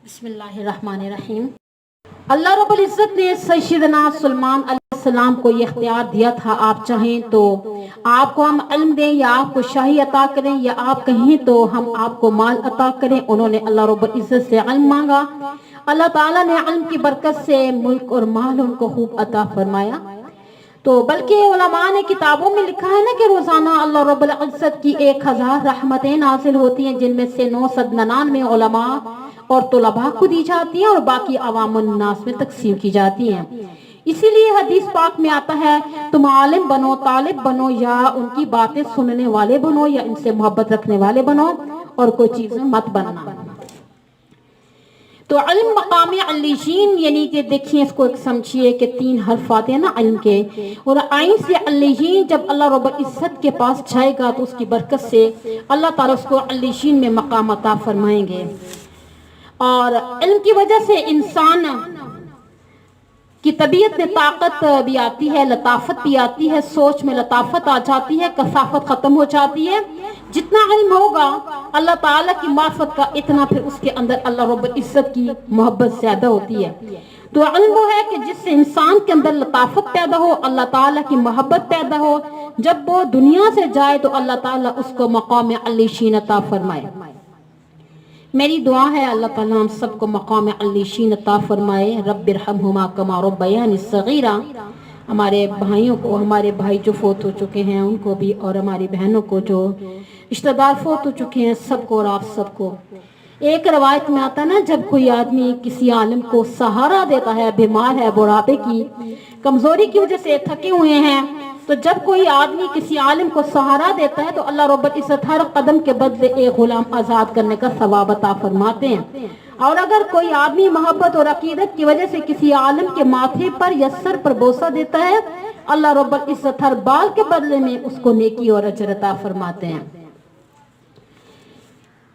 بسم اللہ الرحمن الرحیم۔ اللہ رب العزت نے سیدنا سلیمان علیہ السلام کو یہ اختیار دیا تھا، آپ چاہیں تو آپ کو ہم علم دیں یا آپ کو شاہی عطا کریں، یا آپ کہیں تو ہم آپ کو مال عطا کریں۔ انہوں نے اللہ رب العزت سے علم مانگا، اللہ تعالیٰ نے علم کی برکت سے ملک اور مال ان کو خوب عطا فرمایا۔ تو بلکہ علماء نے کتابوں میں لکھا ہے نا کہ روزانہ اللہ رب العزت کی 1000 رحمتیں نازل ہوتی ہیں، جن میں سے 999 علماء اور طلباء کو دی جاتی ہیں اور باقی عوام الناس میں تقسیم کی جاتی ہیں۔ اسی لیے حدیث پاک میں آتا ہے، تم عالم بنو، طالب بنو، یا ان کی باتیں سننے والے بنو، یا ان سے محبت رکھنے والے بنو، اور کوئی چیز مت بننا۔ تو علم مقام علیین، یعنی کہ دیکھیں اس کو ایک سمجھیے کہ 3 حرف آتے ہیں نا علم کے، اور عین سے علیین جب اللہ رب العزت کے پاس جائے گا تو اس کی برکت سے اللہ تعالیٰ اس کو علیین میں مقام عطا فرمائیں گے۔ اور علم کی وجہ سے انسان کی طبیعت میں طاقت بھی آتی ہے، لطافت بھی آتی ہے، سوچ میں لطافت آ جاتی ہے، کثافت ختم ہو جاتی ہے۔ جتنا علم ہوگا اللہ تعالیٰ کی معرفت کا، اتنا پھر اس کے اندر اللہ رب العزت کی محبت زیادہ ہوتی ہے۔ تو علم وہ ہے کہ جس سے انسان کے اندر لطافت پیدا ہو، اللہ تعالیٰ کی محبت پیدا ہو، جب وہ دنیا سے جائے تو اللہ تعالیٰ اس کو مقام علیین عطا فرمائے۔ میری دعا ہے اللہ تعالیٰ ہم سب کو مقام علیین عطا فرمائے۔ رب ارحمہما کما ربیانی صغیرا۔ ہمارے بھائیوں کو، ہمارے بھائی جو فوت ہو چکے ہیں ان کو بھی، اور ہماری بہنوں کو جو رشتہ دار فوت ہو چکے ہیں سب کو، اور آپ سب کو۔ ایک روایت میں آتا ہے نا، جب کوئی آدمی کسی عالم کو سہارا دیتا ہے، بیمار ہے، بڑھاپے کی کمزوری کی وجہ سے تھکے ہوئے ہیں، تو جب کوئی آدمی کسی عالم کو سہارا دیتا ہے تو اللہ رب العزت ہر قدم کے بدلے ایک غلام آزاد کرنے کا ثواب عطا فرماتے ہیں۔ اور اگر کوئی آدمی محبت اور عقیدت کی وجہ سے کسی عالم کے ماتھے پر یا سر پر بوسہ دیتا ہے، اللہ رب العزت ہر بال کے بدلے میں اس کو نیکی اور اجر عطا فرماتے ہیں۔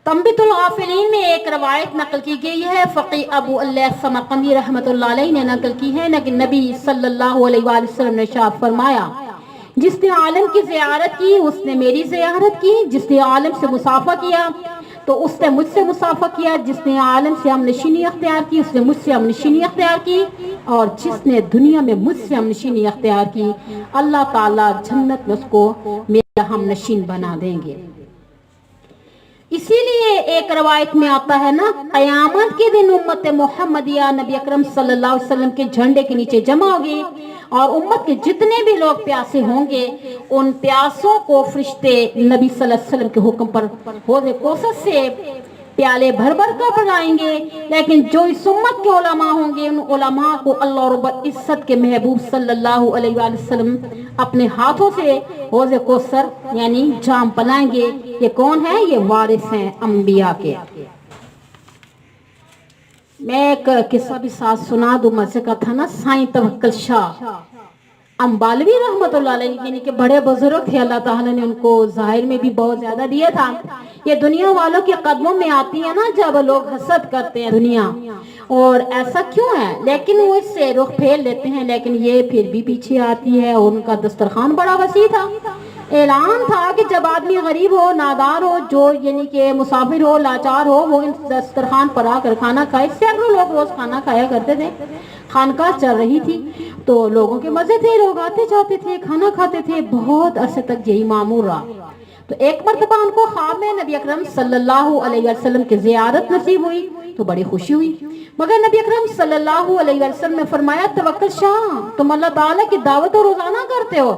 تنبیۃ الغافلین میں ایک روایت نقل کی گئی ہے، فقی ابو اللہ سمرقندی رحمۃ اللہ علیہ نے نقل کی ہے کہ نبی صلی اللہ علیہ وآلہ وسلم نے ارشاد فرمایا، جس نے عالم کی زیارت کی اس نے میری زیارت کی، جس نے عالم سے مصافحہ کیا تو اس نے مجھ سے مصافحہ کیا، جس نے عالم سے ہم نشینی اختیار کی اس نے مجھ سے ہم نشینی اختیار کی، اور جس نے دنیا میں مجھ سے ہم نشینی اختیار کی، اللہ تعالیٰ جنت میں اس کو میرا ہم نشین بنا دیں گے۔ اسی لیے ایک روایت میں آتا ہے نا، قیامت کے دن امت محمدیہ نبی اکرم صلی اللہ علیہ وسلم کے جھنڈے کے نیچے جمع ہوگی، اور امت کے جتنے بھی لوگ پیاسے ہوں گے ان پیاسوں کو فرشتے نبی صلی اللہ علیہ وسلم کے حکم پر حوض کوثر سے پیالے بھر بھر کر پلائیں گے، لیکن جو اس امت کے علماء ہوں گے ان علماء کو اللہ رب العزت کے محبوب صلی اللہ علیہ وآلہ وسلم اپنے ہاتھوں سے حوض کوثر یعنی جام پلائیں گے۔ یہ کون ہے؟ یہ وارث ہیں انبیاء کے۔ میں ایک قصہ بھی ساتھ سنا دوں، مزے کا تھا نا۔ سائیں توکل شاہ امبالوی رحمت اللہ علیہ، یعنی کہ بڑے بزرگ تھے، اللہ تعالیٰ نے ان کو ظاہر میں بھی بہت زیادہ دیا تھا۔ یہ دنیا والوں کے قدموں میں آتی ہے نا جب لوگ حسد کرتے ہیں دنیا، اور ایسا کیوں ہے، لیکن وہ اس سے رخ پھیر لیتے ہیں، لیکن یہ پھر بھی پیچھے آتی ہے۔ اور ان کا دسترخوان بڑا وسیع تھا، اعلان تھا کہ جب آدمی غریب ہو، نادار ہو، جو یعنی کہ مسافر ہو، لاچار ہو، وہ ان دسترخوان پر آ کر کھانا کھائے۔ سینکڑوں لوگ روز کھانا کھایا کرتے تھے۔ خانقاہ چل رہی تھی تو لوگوں کے مزے تھے، لوگ آتے جاتے تھے، کھانا کھاتے تھے، بہت عرصے تک یہی معمول رہا۔ تو ایک مرتبہ ان کو خواب میں نبی اکرم صلی اللہ علیہ وسلم کی زیارت نصیب ہوئی تو بڑی خوشی ہوئی، مگر نبی اکرم صلی اللہ علیہ وسلم نے فرمایا، توکل شاہ تم اللہ تعالیٰ کی دعوت روزانہ کرتے ہو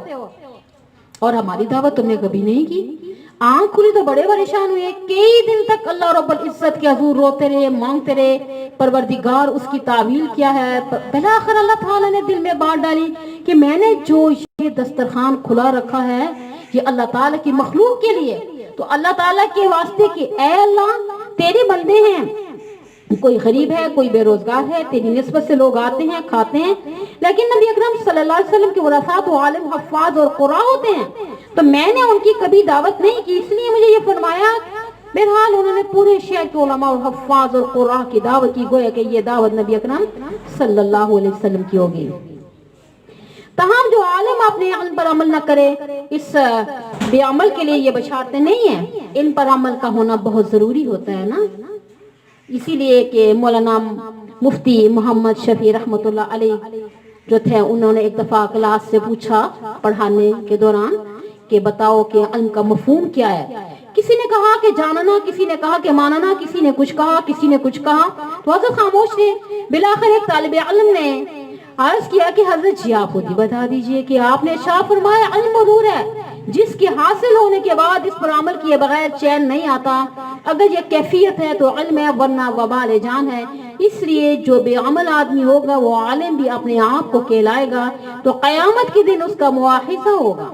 اور ہماری دعوت تم نے کبھی نہیں کی۔ آنکھ کھلی تو بڑے پریشان ہوئے، کئی دن تک اللہ رب العزت کے حضور روتے رہے، مانگتے رہے، پروردگار اس کی تعویل کیا ہے۔ بالآخر اللہ تعالیٰ نے دل میں بات ڈالی کہ میں نے جو یہ دسترخوان کھلا رکھا ہے یہ اللہ تعالیٰ کی مخلوق کے لیے، تو اللہ تعالیٰ کے واسطے کہ اے اللہ تیرے بندے ہیں، کوئی غریب ہے، کوئی بے روزگار ہے، تیری نسبت سے لوگ آتے ہیں کھاتے ہیں، لیکن نبی اکرم صلی اللہ علیہ وسلم کے ورثات و عالم حفاظ اور قراء ہوتے ہیں، تو میں نے ان کی کبھی دعوت نہیں کی، اس لیے مجھے یہ فرمایا۔ بہرحال انہوں نے پورے شہر کے علماء اور حفاظ اور قراء کی دعوت کی، گویا کہ یہ دعوت نبی اکرم صلی اللہ علیہ وسلم کی ہوگی۔ تاہم جو عالم اپنے علم پر عمل نہ کرے، اس بے عمل کے لیے یہ بشارتیں نہیں ہیں، علم پر عمل کا ہونا بہت ضروری ہوتا ہے نا۔ इसीलिए कि मौलाना मुफ्ती मोहम्मद शफी रहमतुल्लाह अलैह जो थे, उन्होंने एक दफा क्लास से पूछा पढ़ाने के दौरान कि बताओ कि इल्म का मफहूम क्या है। किसी ने कहा कि जानना, किसी ने कहा कि मानना, किसी ने कुछ कहा, किसी ने कुछ कहा, तो हजरत खामोश थे। बिलाखिर एक तालिब इल्म ने अर्ज किया कि हजरत जी आप खुद ही बता दीजिए कि आपने शाह फरमाया इल्म वो नूर है जिसके हासिल होने के बाद इस पर अमल किए बगैर चैन नहीं आता। अगर ये कैफियत है तो इल्म है, वरना वबाल जान है। इसलिए जो बेअमल आदमी होगा वो आलिम भी अपने आप को कहलाएगा, तो क़यामत के दिन उसका मुआहिसा होगा।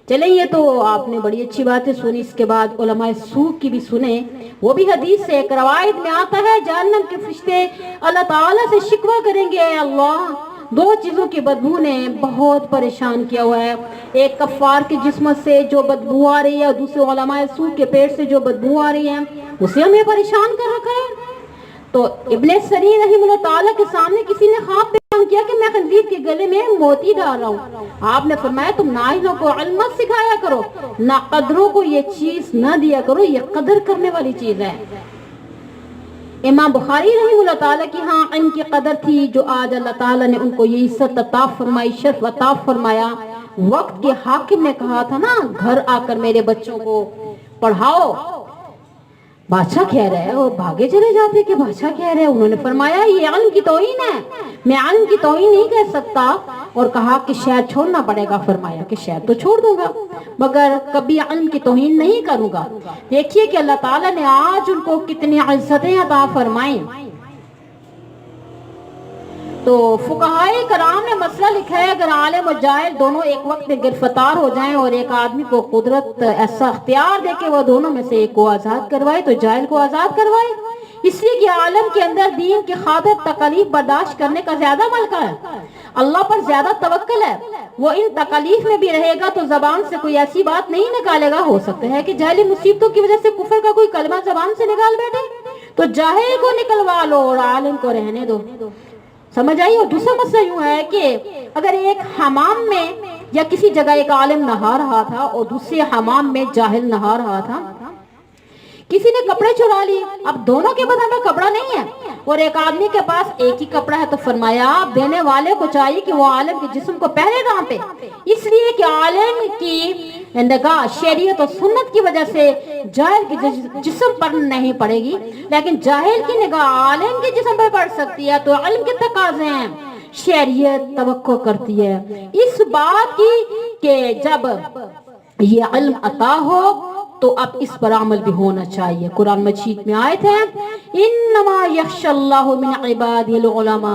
चले, ये तो आपने बड़ी अच्छी बातें सुनी। इसके बाद उलमाए सूक की भी सुने। वो भी हदीस से एक रवायत में आता है, जहन्नम के फरिश्ते अल्लाह ताला से शिकवा करेंगे, अल्लाह दो चीजों की बदबू ने बहुत परेशान किया हुआ है। एक कफ़ार के जिस्म से जो बदबू आ रही है और दूसरे उलमाए सूक के पेट से जो बदबू आ रही है उसे हमें परेशान कर रखा है। तो इब्ने सरी रहीमुल्लाह ताला के सामने किसी ने ख्वाब बयान किया कि मैं खंजीर के गले में मोती डाल रहा हूँ। आपने फरमाया तुम नाइलों को इल्म सिखाया करो, ना कदरों को ये चीज ना दिया करो, ये कदर करने वाली चीज है। इमाम बुखारी रहीमुल्लाह ताला की हाँ इल्म की कदर थी, जो आज अल्लाह ताला ने उनको ये इज्जत अता फरमाई, शर्फ अता फरमाया। वक्त के हाकिम ने कहा था ना, घर आकर मेरे बच्चों को पढ़ाओ। बादशाह कह रहे हैं और भागे चले जाते कि बादशाह कह रहे हैं। उन्होंने फरमाया ये इल्म की तौहीन है, मैं इल्म की तौहीन नहीं कह सकता। और कहा कि शायद छोड़ना पड़ेगा। फरमाया कि शायद तो छोड़ दूंगा मगर कभी इल्म की तौहीन नहीं करूंगा। देखिए कि अल्लाह ताला ने आज उनको कितनी इज्जतें अता फरमाई। तो फुकहाए कराम ने मसला लिखा है, अगर आलिम और जाहिल दोनों एक वक्त में गिरफ्तार हो जाएं और एक आदमी को कुदरत ऐसा अख्तियार दे के वो दोनों में से एक को आजाद करवाए तो जाहिल को आजाद करवाए। इसलिए कि आलम के अंदर दीन की खातिर तकलीफ बर्दाश्त करने का ज्यादा मलका है, अल्लाह पर ज्यादा तवक्कल है। वो इन तकलीफ में भी रहेगा तो जबान से कोई ऐसी बात नहीं निकालेगा। हो सकता है कि जाहिली मुसीबतों की वजह से कुफर का कोई कलमा जबान से निकाल बैठे, तो जाहिल को निकलवा लो और आलिम को रहने दो। समझ आई। और दूसरा मसला यूं है कि अगर एक हमाम में या किसी जगह एक आलिम नहा रहा था और दूसरे हमाम में जाहिल नहा रहा था, किसी ने कपड़े चुरा लिए। अब दोनों के बदन में कपड़ा नहीं है और एक आदमी के पास एक ही कपड़ा है, तो फरमाया देने वाले को चाहिए कि वो आलिम के जिस्म को पहले ढांपे, इसलिए कि आलिम की निगाह शरीयत और सुन्नत की वजह से जाहिल के जिस्म पर नहीं पड़ेगी, लेकिन जाहिल की निगाह आलिम के जिस्म पर पड़ सकती है। तो इल्म के तकाज़े हैं, शरीयत तवक्को करती है इस बात की कि जब ये इल्म अता हो तो अब इस पर अमल भी होना चाहिए। कुरान मजीद में आयत है, इन्नमा यख्शल्लाहु मिन इबादिल उलमा।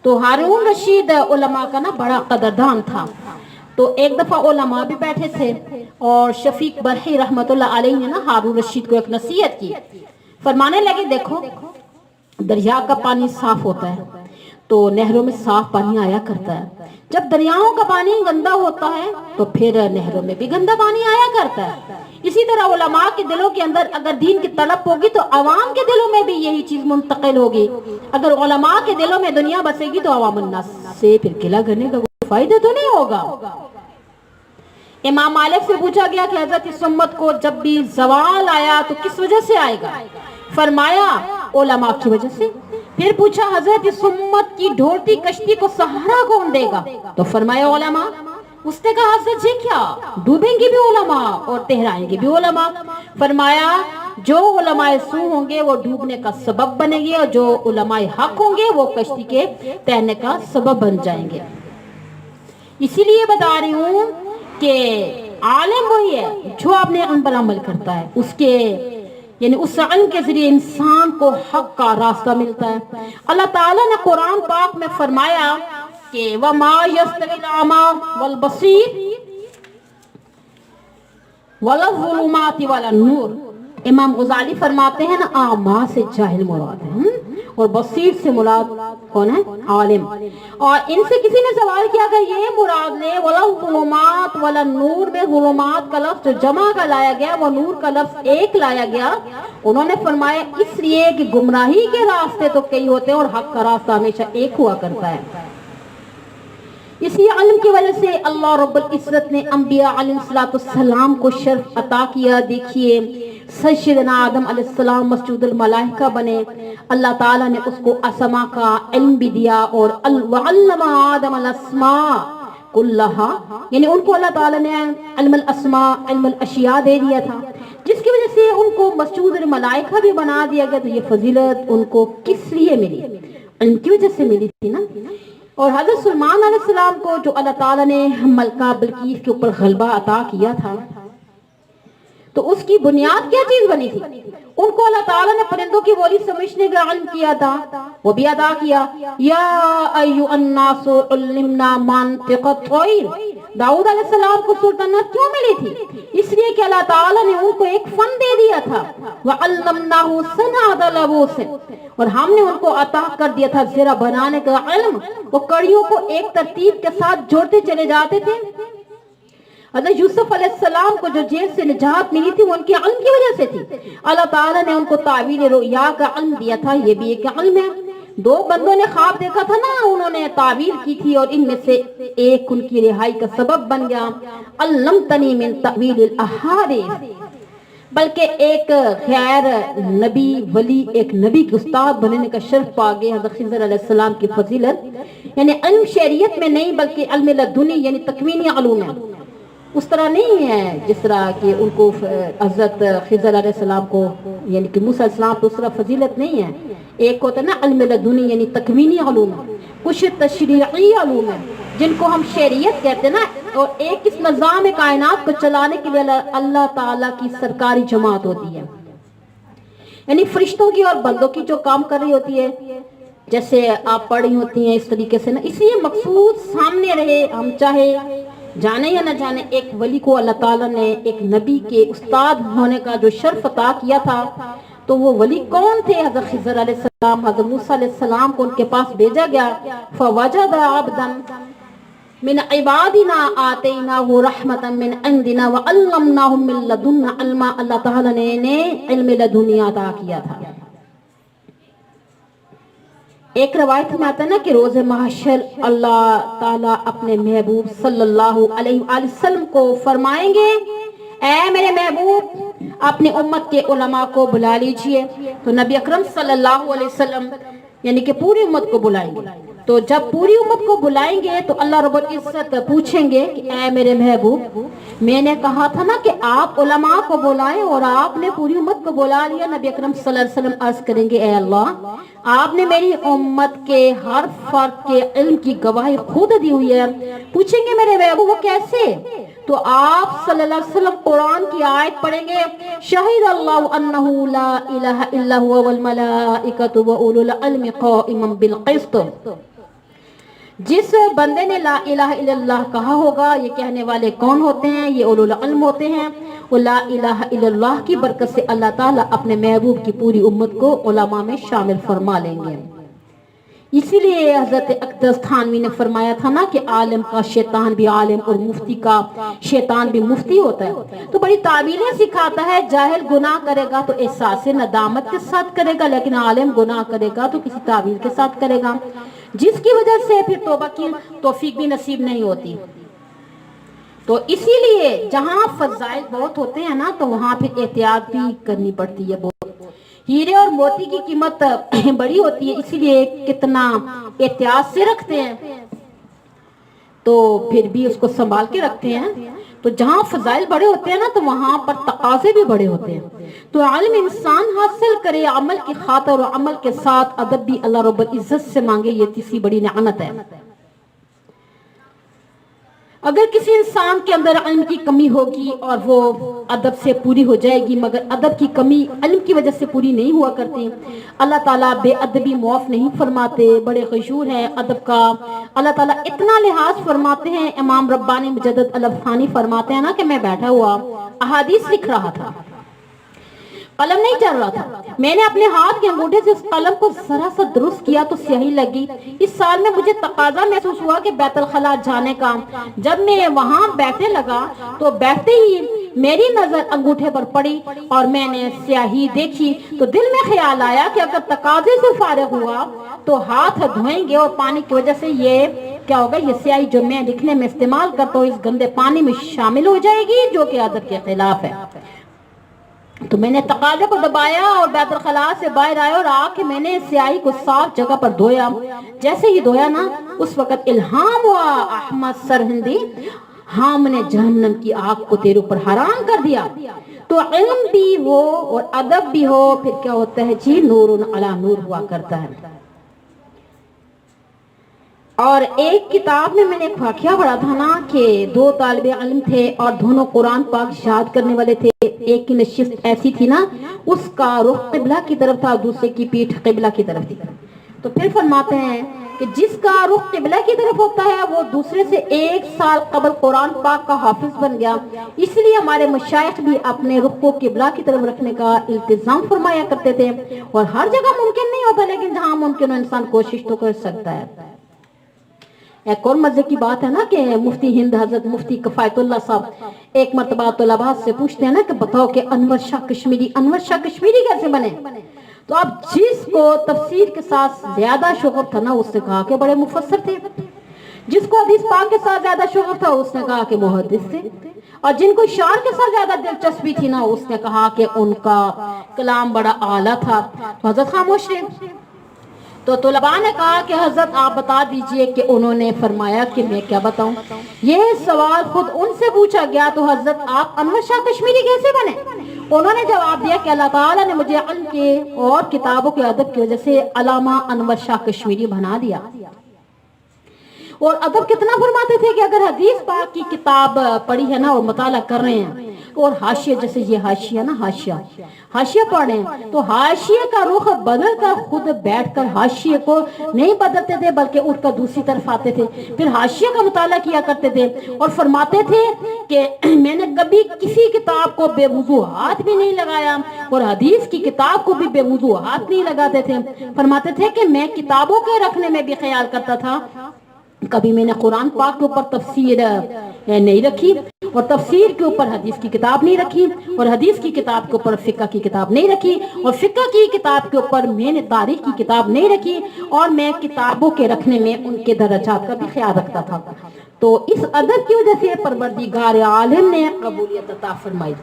तो हारून रशीद उलमा का ना बड़ा कदरदान था। तो एक दफा उलमा भी बैठे थे और शफीक बरही रहमतुल्लाह अलैह ने ना हारून रशीद को एक नसीहत की। फरमाने लगे, देखो दरिया का पानी साफ होता है तो नहरों में साफ पानी आया करता है, जब दरियाओं का पानी गंदा होता है तो फिर नहरों में भी गंदा पानी आया करता है। इसी तरह उलमा के दिलों के अंदर अगर दीन की तड़प होगी तो अवाम के दिलों में भी यही चीज मुंतकिल होगी। अगर उलमा के दिलों में दुनिया बसेगी तो अवाम अन्नास से फिर किला करने का कोई फायदा तो नहीं होगा। इमाम मालिक से पूछा गया कि हजरत इस उम्मत को जब भी जवाल आया तो किस वजह से आएगा? फरमाया उलमा की वजह से। फिर पूछा हजरत इस उम्मत की ढोलती कश्ती को सहारा कौन देगा? तो फरमाया उलमा। उसने कहा हजरत जी क्या डूबेंगे भी उलमा और तहराएंगे भी उलमा? फरमाया जो उलमाए सू होंगे वो डूबने का सबब बनेंगे और जो उलमाए हक होंगे वो कश्ती के तैरने का सबब बन जाएंगे। इसीलिए बता रही हूँ कि आलिम वही है जो अपने इल्म पर अमल करता है, उसके यानी उस इल्म के जरिए इंसान को हक का रास्ता मिलता है। अल्लाह ताला ने कुरान पाक में फरमाया कि वमा यस्तविल अमा वल बसीर वला ज़ुलुमाति वला नूर। इमाम गुज़ाली फरमाते हैं ना, आमा से जाहिल मुराद है और बसीर से मुराद कौन है? आलिम। और इनसे किसी ने सवाल किया अगर ये मुराद ले वला ज़ुलुमात वला नूर में ज़ुलुमात का लफ्ज़ जो जमा का लाया गया वो नूर का लफ्ज़ एक लाया गया, उन्होंने फरमाया इसलिए कि गुमराही के रास्ते तो कई होते हैं और हक का रास्ता हमेशा एक हुआ करता है। इसी इल्म की वजह से अल्लाह रब्बुल इज्जत ने अंबिया अलैहिस्सलाम को शर्फ अता किया। देखिए सैयदना आदम अलैहिस्सलाम मस्जिदुल मलाइका बने, अल्लाह ताला ने उसको असमा का इल्म भी दिया और वअल्लमा आदम अल अस्मा कुल्लहा, यानी उनको अल्लाह ताला ने इल्मुल अस्मा इल्मुल अशिया दे दिया था, जिसकी वजह से उनको मस्जिदुल मलाइका भी बना दिया गया। तो ये फजीलत उनको किस लिए मिली? इनकी वजह से मिली थी ना। और हज़रत सुलेमान अलैहिस्सलाम को जो अल्लाह ताला ने मलका बिल्कीस के ऊपर गलबा अता किया था, तो उसकी बुनियाद क्या चीज बनी थी? उनको अल्लाह ताला ने परिंदों की बोली समझने का इल्म किया था, वो भी अदा किया। या अय्युहन्नासु उल्लिमना मंतिक़त तैर, दाऊद अलैहिस्सलाम को सुल्तानत क्यों मिली थी? इसलिए कि अल्लाह ताला ने उनको एक फन दे दिया था, वअल्लमनाहु सनअत लबूस, और हमने उनको अता कर दिया था ज़रा बनाने का इल्म। वो कड़ियों को एक तरतीब के साथ जोड़ते चले जाते थे। हज़रत यूसुफ अलैहिस्सलाम को जो जेल से निजात मिली थी वो उनके इल्म की वजह से थी। अल्लाह ताला ने उनको तावील रुया का इल्म दिया था, ये भी एक इल्म है। दो बंदों ने ख्वाब देखा था ना, उन्होंने तावील की थी और इनमें से एक उनकी रिहाई का सबब बन गया। अल्लमतनी मिन तावीलिल अहादीस, बल्कि एक गैर नबी वली एक नबी के उस्ताद बनने का शर्फ पा गए हज़रत खिज़र अलैहिस्सलाम की फजीलत, यानी इल्म शरीयत में नहीं बल्कि इल्म लदुनी यानी तकवीनी इल्म है। उस तरह नहीं है जिस तरह कि उनको हज़रत खिज़र अलैहिस्सलाम को यानी कि मूसा अलैहिस्सलाम तो उस तरह फजीलत नहीं है। एक होता है ना इल्म लदुनी यानी तकवीनी इल्म, कुछ तशरीई इल्म है जिनको हम शरीयत कहते हैं ना, और एक इस निज़ाम कायनात को चलाने के लिए अल्लाह ताला की सरकारी जमात होती है, यानी फरिश्तों की और बंदों की जो काम कर रही होती है, जैसे आप पढ़ी होती हैं इस तरीके से ना। इसलिए मकसूद सामने रहे, हम चाहे जाने या न जाने, एक वली को अल्लाह ताला ने एक नबी के उस्ताद होने का जो शर्फ अता किया था, तो वो वली कौन थे? हज़रत खिज़र अलैहिस्सलाम। हज़रत मूसा अलैहिस्सलाम को उनके पास भेजा गया, फवजद अब्दन मिन इबादिना आतैनाहु रहमतन मिन इंदिना व अल्लमनाहु मिन लदुन्ना इल्मा, अल्लाह ताला ने इल्म लदुनी अता किया था। एक रवायत में आता है ना कि रोज़ महशर अल्लाह ताला अपने महबूब सल्लल्लाहु अलैहि वसल्लम को फरमाएंगे, ऐ मेरे महबूब अपने उम्मत के उलमा को बुला लीजिए। तो नबी अकरम सल्लल्लाहु अलैहि वसल्लम यानी कि पूरी उम्मत को बुलाएंगे। तो जब पूरी उम्मत को बुलाएंगे तो अल्लाह रब्बुल इज्जत पूछेंगे कि ऐ मेरे महबूब, मैंने कहा था ना कि आप उलमा को बुलाएं और आपने पूरी उम्मत को बुला लिया। नबी अकरम सल्लल्लाहु अलैहि वसल्लम अर्ज करेंगे, ऐ अल्लाह, आपने मेरी उम्मत के हर फर्द के इल्म की गवाही खुद दी हुई है। पूछेंगे मेरे महबूब वो कैसे? तो आप सल्लल्लाहु अलैहि वसल्लम कुरान की आयत पढ़ेंगे, शहीद अल्लाहु अन्नहु ला इलाहा इल्ला हुवा वल मलाइकतु व उलुल इल्मि क़ाइमन बिल क़िस्त। जिस बंदे ने ला इलाहा इल्लल्लाह कहा होगा, ये कहने वाले कौन होते हैं? ये उलुल इल्म होते हैं। वो ला इलाहा इल्लल्लाह की बरकत से अल्लाह ताला अपने महबूब की पूरी उम्मत को उलमा में शामिल फरमा लेंगे। इसीलिए हजरत अक़दस थानवी ने फरमाया था ना कि आलिम का शैतान भी आलिम और मुफ्ती का शैतान भी मुफ्ती होता है। तो बड़ी ताबीरें सिखाता है, जाहिल गुनाह करेगा तो एहसास नदामत के साथ करेगा, लेकिन आलिम गुनाह करेगा तो किसी ताबीर के साथ करेगा, जिसकी वजह से फिर तौबा की तौफीक भी नसीब नहीं होती। तो इसीलिए जहाँ फजाइल बहुत होते हैं ना, तो वहाँ फिर एहतियात भी करनी पड़ती है बहुत। हीरे और मोती की कीमत बड़ी होती है, इसीलिए कितना एहतियात से रखते हैं, तो फिर भी उसको संभाल के रखते हैं। तो जहाँ फजाइल बड़े होते हैं ना, तो वहाँ पर तकाजे भी बड़े होते हैं। तो आलिम इंसान हासिल करे अमल की खातिर और अमल के साथ अदब भी अल्लाह रब्बुल इज्जत से मांगे, ये तीसरी बड़ी नेमत है। अगर किसी इंसान के अंदर इल्म की कमी होगी और वो अदब से पूरी हो जाएगी, मगर अदब की कमी इल्म की वजह से पूरी नहीं हुआ करती। अल्लाह ताला बेअदबी मुआफ नहीं फरमाते, बड़े खजूर हैं अदब का। अल्लाह ताला इतना लिहाज फरमाते हैं, इमाम रब्बानी मुजद्दिद अल-अफ़ग़ानी फरमाते हैं ना कि मैं बैठा हुआ अहादीस लिख रहा था, कलम नहीं चल रहा था, मैंने अपने हाथ के अंगूठे से उस कलम को जरा सा दुरुस्त किया तो स्याही लगी। इस साल में मुझे तकाजा महसूस हुआ कि बैतुल खला जाने का। जब मैं वहां बैठने लगा तो बैठते ही मेरी नजर अंगूठे पर पड़ी और मैंने स्याही देखी, तो दिल में ख्याल आया कि अगर तकाजे से फारिग हुआ तो हाथ धोएंगे और पानी की वजह से ये क्या होगा, ये स्याही जो मैं लिखने में इस्तेमाल करता हूँ इस गंदे पानी में शामिल हो जाएगी, जो कि अदब के खिलाफ है। تو میں نے تقاضے کو دبایا اور بیت الخلاء سے باہر آیا اور آ کے میں نے سیاہی کو صاف جگہ پر دھویا. جیسے ہی دھویا نا اس وقت الہام ہوا احمد سرہندی ہم نے جہنم کی آگ کو تیرے اوپر حرام کر دیا. تو علم بھی ہو اور ادب بھی ہو پھر کیا ہوتا ہے جی نور علی نور ہوا کرتا ہے. اور ایک کتاب میں نے ایک واقعہ پڑھا تھا نا کہ 2 طالب علم تھے اور دونوں قرآن پاک یاد کرنے والے تھے. ایک کی نشست ایسی تھی نا اس کا رخ قبلہ کی طرف تھا دوسرے کی پیٹھ قبلہ کی طرف تھی. تو پھر فرماتے ہیں کہ جس کا رخ قبلہ کی طرف ہوتا ہے وہ دوسرے سے 1 سال قبل قرآن پاک کا حافظ بن گیا. اس لیے ہمارے مشائخ بھی اپنے رخ کو قبلہ کی طرف رکھنے کا التزام فرمایا کرتے تھے. اور ہر جگہ ممکن نہیں ہوتا لیکن جہاں ممکن ہو انسان کوشش تو کر سکتا ہے. ایک اور مزے کی بات ہے نا کہ مفتی ہند حضرت مفتی کفایت اللہ صاحب ایک مرتبہ طلباء سے پوچھتے ہیں نا کہ بتاؤ کہ انور شاہ کشمیری کیسے بنے. تو اب جس کو تفسیر کے ساتھ زیادہ شغف تھا نا اس نے کہا کہ بڑے مفسر تھے. جس کو حدیث پاک کے ساتھ زیادہ شغف تھا اس نے کہا کہ محدث تھے. اور جن کو شعر کے ساتھ زیادہ دلچسپی تھی نا اس نے کہا کہ ان کا کلام بڑا اعلیٰ تھا. تو حضرت خاموش رہے. تو طلباء نے کہا کہ حضرت آپ بتا دیجئے کہ انہوں نے فرمایا کہ میں کیا بتاؤں. یہ سوال خود ان سے پوچھا گیا تو حضرت آپ انور شاہ کشمیری کیسے بنے. انہوں نے جواب دیا کہ اللہ تعالیٰ نے مجھے علم کے اور کتابوں کے ادب کی وجہ سے علامہ انور شاہ کشمیری بنا دیا. اور ادب کتنا فرماتے تھے کہ اگر حدیث پاک کی کتاب پڑھی ہے نا اور مطالعہ کر رہے ہیں اور حاشیہ جیسے یہ حاشیہ نا حاشیہ پڑھ رہے ہیں تو حاشیہ کا رخ بدل کر خود بیٹھ کر حاشیہ کو نہیں بدلتے تھے بلکہ اٹھ کر دوسری طرف آتے تھے. پھر حاشیہ کا مطالعہ کیا کرتے تھے اور فرماتے تھے کہ میں نے کبھی کسی کتاب کو بے وضو ہاتھ بھی نہیں لگایا اور حدیث کی کتاب کو بھی بے وضو ہاتھ نہیں لگاتے تھے. فرماتے تھے کہ میں کتابوں کے رکھنے میں بھی خیال کرتا تھا کبھی میں نے قرآن پاک کے اوپر تفسیر نہیں رکھی اور تفسیر کے اوپر حدیث کی کتاب نہیں رکھی اور حدیث کی کتاب کے اوپر فقہ کی کتاب نہیں رکھی اور فقہ کی کتاب کے اوپر میں نے تاریخ کی کتاب نہیں رکھی اور میں کتابوں کے رکھنے میں ان کے درجات کا بھی خیال رکھتا تھا. تو اس ادب کی وجہ سے پروردگار عالم نے قبولیت عطا فرمائی.